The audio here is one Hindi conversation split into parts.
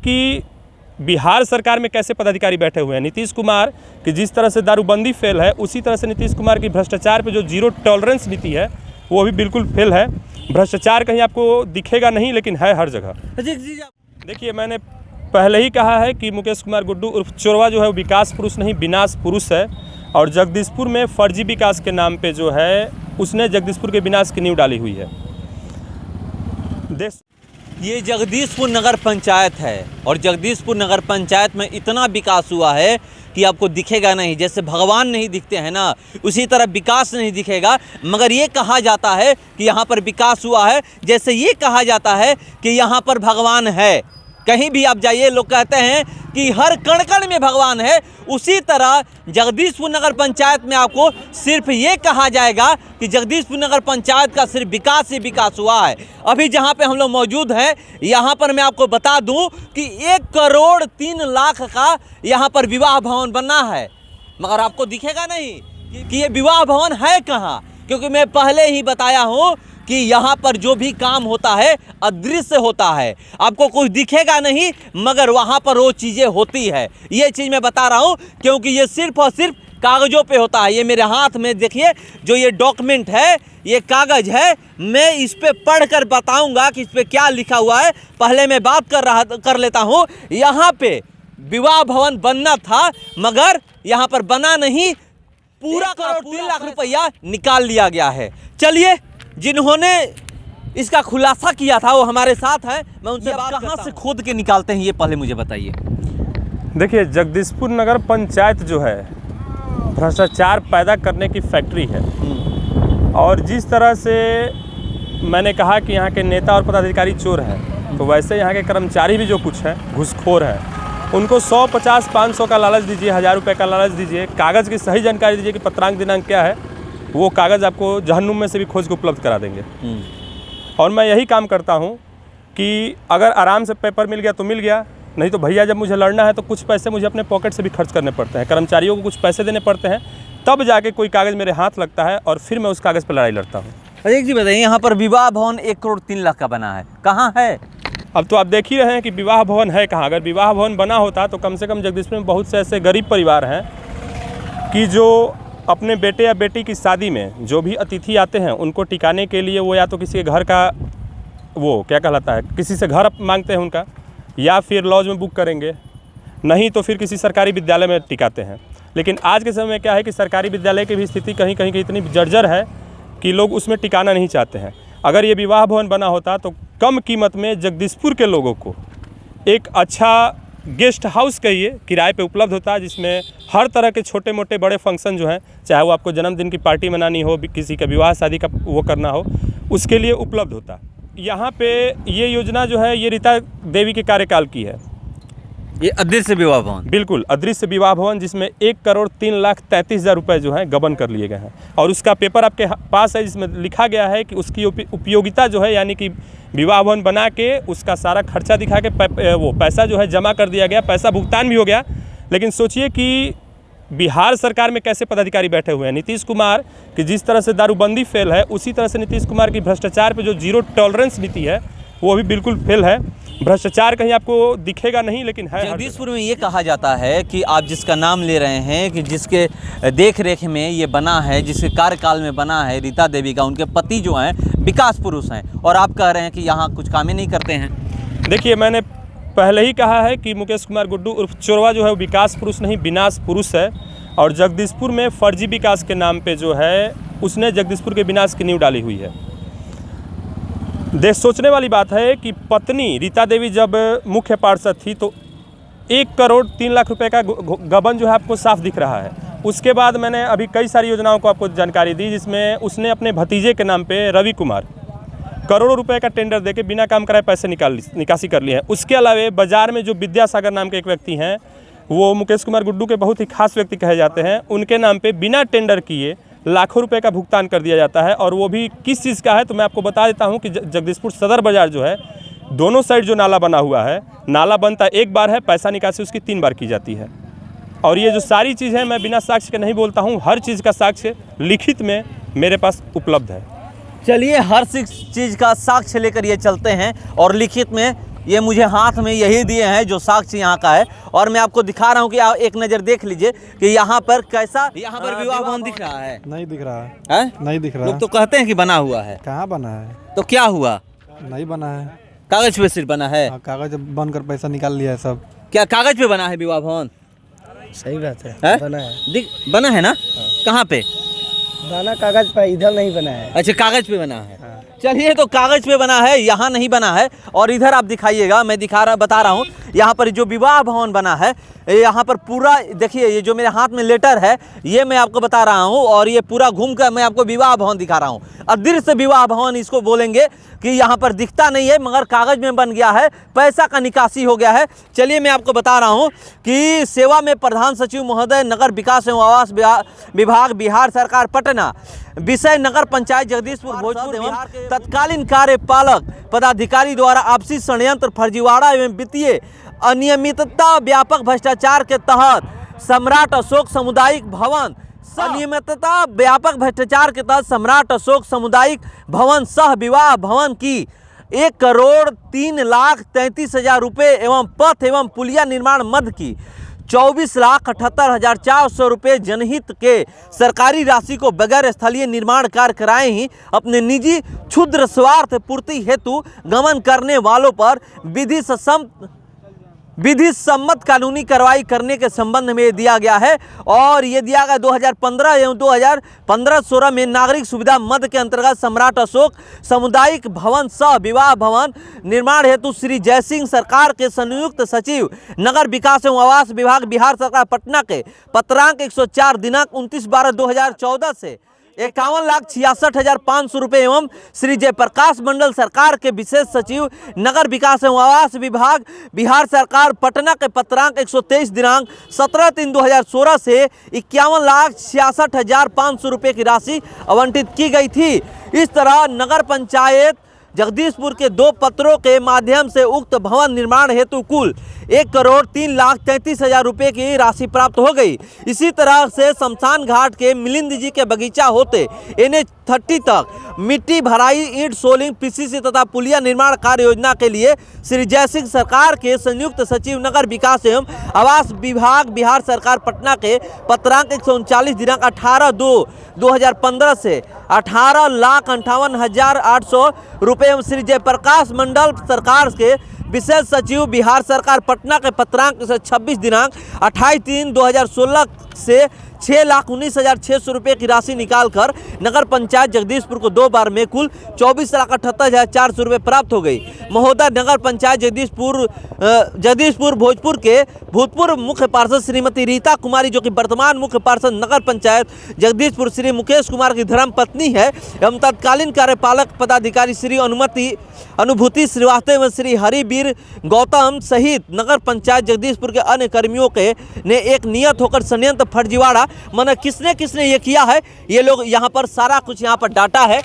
कि बिहार सरकार में कैसे पदाधिकारी बैठे हुए हैं। नीतीश कुमार कि जिस तरह से दारूबंदी फेल है, उसी तरह से नीतीश कुमार की भ्रष्टाचार पे जो जीरो टॉलरेंस नीति है वो भी बिल्कुल फेल है। भ्रष्टाचार कहीं आपको दिखेगा नहीं, लेकिन है हर जगह। देखिए, मैंने पहले ही कहा है कि मुकेश कुमार गुड्डू उर्फ चोरवा जो है वो विकास पुरुष नहीं विनाश पुरुष है, और जगदीशपुर में फर्जी विकास के नाम पे जो है उसने जगदीशपुर के विनाश की नींव डाली हुई है। ये जगदीशपुर नगर पंचायत है और जगदीशपुर नगर पंचायत में इतना विकास हुआ है कि आपको दिखेगा नहीं। जैसे भगवान नहीं दिखते हैं ना, उसी तरह विकास नहीं दिखेगा। मगर ये कहा जाता है कि यहाँ पर विकास हुआ है, जैसे ये कहा जाता है कि यहाँ पर भगवान है। कहीं भी आप जाइए लोग कहते हैं कि हर कण कण में भगवान है। उसी तरह जगदीशपुर नगर पंचायत में आपको सिर्फ ये कहा जाएगा कि जगदीशपुर नगर पंचायत का सिर्फ विकास ही विकास हुआ है। अभी जहाँ पे हम लोग मौजूद हैं, यहाँ पर मैं आपको बता दूं कि 1 करोड़ 3 लाख का यहाँ पर विवाह भवन बनना है, मगर आपको दिखेगा नहीं कि ये विवाह भवन है कहाँ, क्योंकि मैं पहले ही बताया हूँ कि यहाँ पर जो भी काम होता है अदृश्य होता है। आपको कुछ दिखेगा नहीं, मगर वहाँ पर वो चीज़ें होती है। ये चीज़ मैं बता रहा हूँ क्योंकि ये सिर्फ और सिर्फ कागज़ों पे होता है। ये मेरे हाथ में देखिए, जो ये डॉक्यूमेंट है, ये कागज़ है। मैं इस पे पढ़ कर बताऊँगा कि इस पर क्या लिखा हुआ है। पहले मैं बात कर लेता हूँ। यहाँ पे विवाह भवन बनना था, मगर यहाँ पर बना नहीं। पूरा 3 लाख रुपया निकाल लिया गया है। चलिए, जिन्होंने इसका खुलासा किया था वो हमारे साथ हैं। मैं उनसे कहाँ से खोद के निकालते हैं ये पहले मुझे बताइए। देखिए, जगदीशपुर नगर पंचायत जो है भ्रष्टाचार पैदा करने की फैक्ट्री है, और जिस तरह से मैंने कहा कि यहाँ के नेता और पदाधिकारी चोर हैं, तो वैसे यहाँ के कर्मचारी भी जो कुछ हैं घूसखोर हैं। उनको 100, 50, 500 का लालच दीजिए, 1000 रुपये का लालच दीजिए, कागज़ की सही जानकारी दीजिए कि पत्रांक दिनांक क्या है, वो कागज़ आपको जहन्नुम में से भी खोज के उपलब्ध करा देंगे। और मैं यही काम करता हूँ कि अगर आराम से पेपर मिल गया तो मिल गया, नहीं तो भैया जब मुझे लड़ना है तो कुछ पैसे मुझे अपने पॉकेट से भी खर्च करने पड़ते हैं, कर्मचारियों को कुछ पैसे देने पड़ते हैं, तब जाके कोई कागज़ मेरे हाथ लगता है और फिर मैं उस कागज़ पर लड़ाई लड़ता हूँ। एक जी बताइए, यहाँ पर विवाह भवन 1 करोड़ 3 लाख का बना है, कहाँ है? अब तो आप देख ही रहे हैं कि विवाह भवन है कहाँ। अगर विवाह भवन बना होता तो कम से कम जगदीशपुर में बहुत से ऐसे गरीब परिवार हैं कि जो अपने बेटे या बेटी की शादी में जो भी अतिथि आते हैं उनको टिकाने के लिए वो या तो किसी के घर का वो क्या कहलाता है, किसी से घर मांगते हैं उनका, या फिर लॉज में बुक करेंगे, नहीं तो फिर किसी सरकारी विद्यालय में टिकाते हैं। लेकिन आज के समय में क्या है कि सरकारी विद्यालय की भी स्थिति कहीं कहीं की इतनी जर्जर है कि लोग उसमें टिकाना नहीं चाहते हैं। अगर ये विवाह भवन बना होता तो कम कीमत में जगदीशपुर के लोगों को एक अच्छा गेस्ट हाउस कहिए किराए पे उपलब्ध होता है, जिसमें हर तरह के छोटे मोटे बड़े फंक्शन जो हैं, चाहे वो आपको जन्मदिन की पार्टी मनानी हो, किसी का विवाह शादी का वो करना हो, उसके लिए उपलब्ध होता। यहाँ पे ये योजना जो है ये रीता देवी के कार्यकाल की है। ये अदृश्य विवाह भवन, बिल्कुल अदृश्य विवाह भवन, जिसमें 1 करोड़ 3,33,000 रुपये जो हैं गबन कर लिए गए हैं। और उसका पेपर आपके पास है, जिसमें लिखा गया है कि उसकी उपयोगिता जो है, यानी कि विवाह भवन बना के उसका सारा खर्चा दिखा के वो पैसा जो है जमा कर दिया गया, पैसा भुगतान भी हो गया। लेकिन सोचिए कि बिहार सरकार में कैसे पदाधिकारी बैठे हुए हैं। नीतीश कुमार कि जिस तरह से दारूबंदी फेल है, उसी तरह से नीतीश कुमार की भ्रष्टाचार पे जो जीरो टॉलरेंस नीति है वो भी बिल्कुल फेल है। भ्रष्टाचार कहीं आपको दिखेगा नहीं, लेकिन है। जगदीशपुर में ये कहा जाता है कि आप जिसका नाम ले रहे हैं कि जिसके देख रेख में ये बना है, जिसके कार्यकाल में बना है, रीता देवी का, उनके पति जो हैं विकास पुरुष हैं, और आप कह रहे हैं कि यहाँ कुछ काम ही नहीं करते हैं। देखिए, मैंने पहले ही कहा है कि मुकेश कुमार गुड्डू उर्फ चोरवा जो है विकास पुरुष नहीं विनाश पुरुष है, और जगदीशपुर में फर्जी विकास के नाम पे जो है उसने जगदीशपुर के विनाश की नींव डाली हुई है। देश सोचने वाली बात है कि पत्नी रीता देवी जब मुख्य पार्षद थी तो 1 करोड़ 3 लाख रुपए का गबन जो है आपको साफ दिख रहा है। उसके बाद मैंने अभी कई सारी योजनाओं को आपको जानकारी दी, जिसमें उसने अपने भतीजे के नाम पे रवि कुमार करोड़ों रुपए का टेंडर देके बिना काम कराए पैसे निकासी कर लिए हैं। उसके अलावा बाजार में जो विद्यासागर नाम के एक व्यक्ति हैं, वो मुकेश कुमार गुड्डू के बहुत ही खास व्यक्ति कहे जाते हैं, उनके नाम पे बिना टेंडर किए लाखों रुपए का भुगतान कर दिया जाता है। और वो भी किस चीज़ का है तो मैं आपको बता देता हूँ कि जगदीशपुर सदर बाजार जो है, दोनों साइड जो नाला बना हुआ है, नाला बनता एक बार है, पैसा निकासी उसकी 3 बार की जाती है। और ये जो सारी चीज़ है मैं बिना साक्ष्य के नहीं बोलता हूँ, हर चीज़ का साक्ष्य लिखित में मेरे पास उपलब्ध है। चलिए, हर चीज़ का साक्ष्य लेकर ये चलते हैं और लिखित में ये मुझे हाथ में यही दिए हैं जो साक्ष्य यहाँ का है, और मैं आपको दिखा रहा हूँ कि आप एक नज़र देख लीजिए कि यहाँ पर कैसा, यहाँ पर विवाह भवन दिख रहा है? नहीं दिख रहा है, हैं? नहीं दिख रहा लोग तो कहते हैं कि बना हुआ है। कहाँ बना है? तो क्या हुआ? नहीं बना है, कागज पे सिर्फ बना है। कागज बनकर पैसा निकाल लिया है सब। क्या कागज पे बना है विवाह भवन? सही बात है, है? बना है। बना है ना? कहाँ पे बना? कागज पे, इधर नहीं बना है। अच्छा, कागज पे बना है। चलिए, तो कागज पे बना है, यहाँ नहीं बना है। और इधर आप दिखाइएगा, मैं बता रहा हूँ, यहाँ पर जो विवाह भवन बना है, यहाँ पर पूरा देखिए, ये जो मेरे हाथ में लेटर है ये मैं आपको बता रहा हूँ, और ये पूरा घूम कर मैं आपको विवाह भवन दिखा रहा हूँ। अदृश्य विवाह भवन इसको बोलेंगे कि यहाँ पर दिखता नहीं है मगर कागज में बन गया है, पैसा का निकासी हो गया है। चलिए, मैं आपको बता रहा हूँ कि सेवा में प्रधान सचिव महोदय, नगर विकास एवं आवास विभाग, बिहार सरकार, पटना। विषय नगर पंचायत जगदीशपुर भोजपुर एवं तत्कालीन कार्यपालक पदाधिकारी द्वारा आपसी षड्यंत्र, फर्जीवाड़ा एवं वित्तीय अनियमितता, व्यापक भ्रष्टाचार के तहत सम्राट अशोक सामुदायिक भवन, अनियमितता, व्यापक भ्रष्टाचार के तहत सम्राट अशोक सामुदायिक भवन सह विवाह भवन की 1,03,33,000 रुपये एवं पथ एवं पुलिया निर्माण मद की 24,78,400 रुपये जनहित के सरकारी राशि को बगैर स्थलीय निर्माण कार्य कराए ही अपने निजी क्षुद्र स्वार्थ पूर्ति हेतु गमन करने वालों पर विधि सम्मत कानूनी कार्रवाई करने के संबंध में दिया गया है। और ये दिया गया 2015 एवं 2015-16 में नागरिक सुविधा मद के अंतर्गत सम्राट अशोक सामुदायिक भवन सह विवाह भवन निर्माण हेतु श्री जयसिंह सरकार के संयुक्त सचिव, नगर विकास एवं आवास विभाग, बिहार सरकार, पटना के पत्रांक 104 दिनांक 29/12/2014 से 51,66,500 रुपये एवं श्री जयप्रकाश मंडल सरकार के विशेष सचिव, नगर विकास एवं आवास विभाग, बिहार सरकार, पटना के पत्रांक 123 दिनांक 17/3/2016 से 51,66,500 रुपये की राशि आवंटित की गई थी। इस तरह नगर पंचायत जगदीशपुर के 2 पत्रों के माध्यम से उक्त भवन निर्माण हेतु कुल 1,03,33,000 रुपये की राशि प्राप्त हो गई। इसी तरह से शमशान घाट के मिलिंद जी के बगीचा होते NH30 तक मिट्टी भराई, ईंट सोलिंग, PCC तथा पुलिया निर्माण कार्य योजना के लिए श्री जयसिंह सरकार के संयुक्त सचिव, नगर विकास एवं आवास विभाग, बिहार सरकार, पटना के पत्रांक 139 दिनांक 18/2/2015 से 18,58,800 रुपये एवं श्री जयप्रकाश मंडल सरकार के विशेष सचिव, बिहार सरकार, पटना के पत्रांक 26 दिनांक 28/3/2016 से 6,19,600 रुपये की राशि निकालकर नगर पंचायत जगदीशपुर को 2 बार में कुल 24,78,400 रुपये प्राप्त हो गई। महोदय, नगर पंचायत जगदीशपुर भोजपुर के भूतपूर्व मुख्य पार्षद श्रीमती रीता कुमारी, जो कि वर्तमान मुख्य पार्षद नगर पंचायत जगदीशपुर श्री मुकेश कुमार की धर्म पत्नी है, एवं तत्कालीन कार्यपालक पदाधिकारी श्री अनुभूति श्रीवास्तव एवं श्री हरिवीर गौतम सहित नगर पंचायत जगदीशपुर के अन्य कर्मियों के ने एक नियत होकर षड्यंत्र, फर्जीवाड़ा, माना किसने ये किया है, ये लोग यहाँ पर सारा कुछ यहाँ पर डाटा है,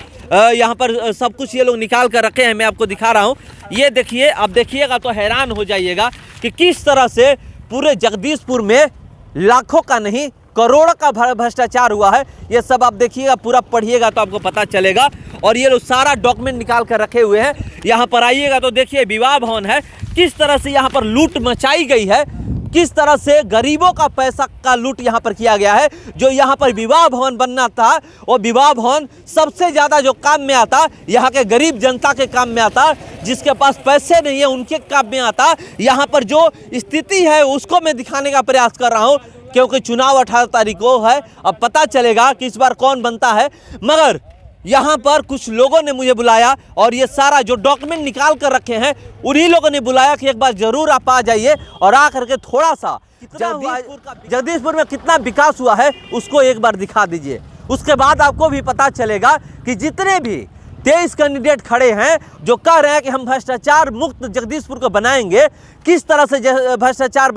यहाँ पर सब कुछ ये लोग निकाल कर रखे हैं। मैं आपको दिखा रहा हूँ, ये देखिए, आप देखिएगा तो हैरान हो जाइएगा कि किस तरह से पूरे जगदीशपुर में लाखों का नहीं करोड़ों का भ्रष्टाचार हुआ है। ये सब आप देखिएगा, पूरा पढ़िएगा तो आपको पता चलेगा। और ये लोग सारा डॉक्यूमेंट निकाल कर रखे हुए हैं। यहाँ पर आइएगा तो देखिए, विवाह भवन है, किस तरह से यहाँ पर लूट मचाई गई है, किस तरह से गरीबों का पैसा का लूट यहाँ पर किया गया है। जो यहाँ पर विवाह भवन बनना था, वो विवाह भवन सबसे ज़्यादा जो काम में आता, यहाँ के गरीब जनता के काम में आता, जिसके पास पैसे नहीं है उनके काम में आता। यहाँ पर जो स्थिति है उसको मैं दिखाने का प्रयास कर रहा हूँ, क्योंकि चुनाव 18 तारीख को है। अब पता चलेगा कि इस बार कौन बनता है। मगर यहाँ पर कुछ लोगों ने मुझे बुलाया और ये सारा जो डॉक्यूमेंट निकाल कर रखे हैं, उन्हीं लोगों ने बुलाया कि एक बार जरूर आप आ जाइए और आ करके थोड़ा सा जगदीशपुर में कितना विकास हुआ है उसको एक बार दिखा दीजिए। उसके बाद आपको भी पता चलेगा कि जितने भी 23 कैंडिडेट खड़े हैं जो कह रहे हैं कि हम भ्रष्टाचार मुक्त जगदीशपुर को बनाएंगे, किस तरह से भ्रष्टाचार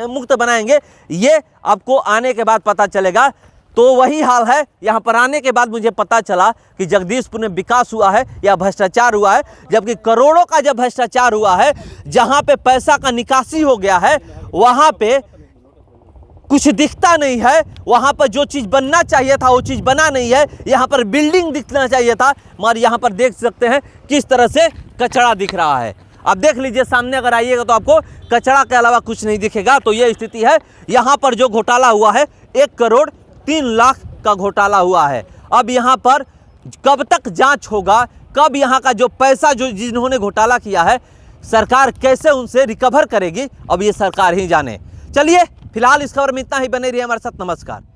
मुक्त बनाएंगे, ये आपको आने के बाद पता चलेगा। तो वही हाल है, यहाँ पर आने के बाद मुझे पता चला कि जगदीशपुर में विकास हुआ है या भ्रष्टाचार हुआ है, जबकि करोड़ों का जब भ्रष्टाचार हुआ है, जहाँ पे पैसा का निकासी हो गया है, वहाँ पे कुछ दिखता नहीं है। वहाँ पर जो चीज़ बनना चाहिए था वो चीज़ बना नहीं है। यहाँ पर बिल्डिंग दिखना चाहिए था, मगर यहाँ पर देख सकते हैं किस तरह से कचरा दिख रहा है। आप देख लीजिए, सामने अगर आइएगा तो आपको कचरा के अलावा कुछ नहीं दिखेगा। तो ये स्थिति है। यहाँ पर जो घोटाला हुआ है 1 करोड़ 3 लाख का घोटाला हुआ है। अब यहाँ पर कब तक जांच होगा, कब यहाँ का जो पैसा जो जिन्होंने घोटाला किया है सरकार कैसे उनसे रिकवर करेगी, अब ये सरकार ही जाने। चलिए फिलहाल इस खबर में इतना ही। बने रहिए हमारे साथ। नमस्कार।